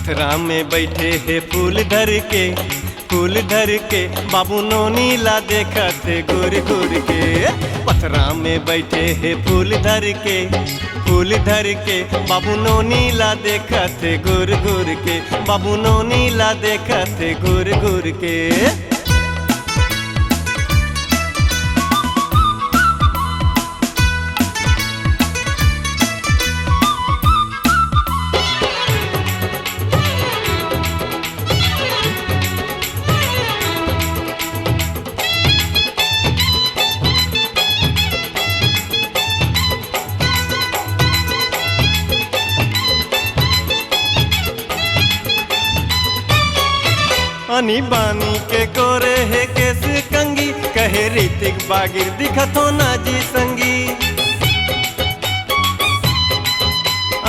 पथरा में बैठे है फूल धर के बाबू नोनी ला देखत गुर गुर के। पथरा में बैठे है फूल धर के बाबू नोनी ला देखत गुर गुर के। बाबू नोनी ला देखत गुर गुर के। अनी बानी के कोरे है केस कंगी कहे ऋतिक बागिर दिखतो ना जी संगी।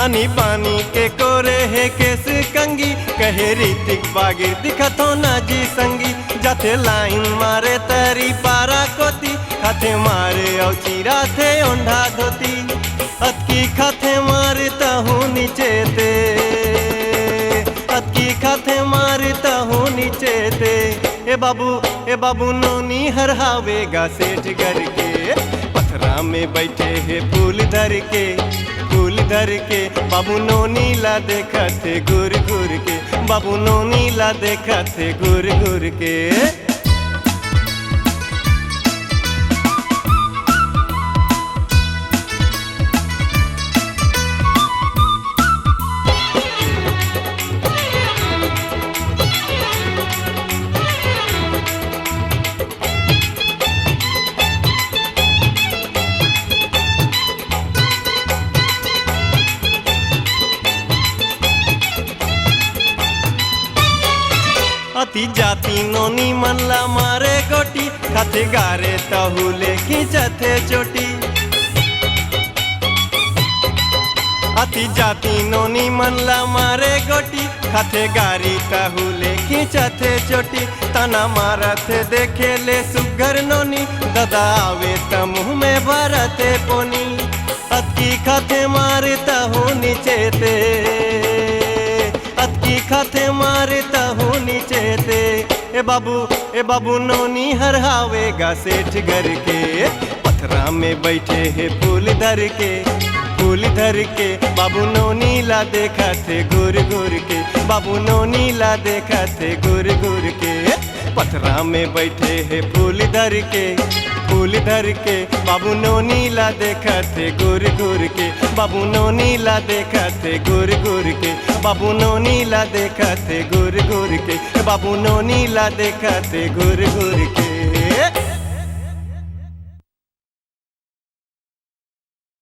अनी बानी के कोरे है केस कंगी कहे ऋतिक बागिर दिखतो ना जी संगी। जाते लाइन मारे तरी पारा कोती खाते मारे और चीरा थे ओंढा धोती। अतकी खाते मारे तहु नीचे ते अतकी खाते मारता हूँ नीचे ते। ए बाबू नोनी हरहावेगा सेठ घर के। पथरा में बैठे है फूल धर के बाबू नोनी ला देखत गुर गुर के। बाबू नोनी ला देखत गुर गुर के। अति जाती नोनी मनला मारे गोटी खाते गारे तहुले खींचते चोटी। अति जाती नोनी मनला मारे गोटी खाते गारी तहुले खींचते चोटी। तना मारते देखे ले सुगर नोनी दादा आवे त मुँह में भरते पोनी। अतकी खाते मारता हूँ नीचे ते अतकी खाते मारता हूँ नीचे ते। ए बाबू नोनी हरहावेगा सेठ घर के। पथरा में बैठे है फूल धर के बाबू नोनी ला देखत गुर गुर के। बाबू नोनी ला देखत गुर गुर के। पथरा में बैठे है फूल धर के बाबू नोनी ला देखत गुर गुर के। बाबू नोनी ला देखत गुर गुर के। बाबू नोनी ला देखत गुर गुर के। बाबू नोनी ला देखत गुर गुर के।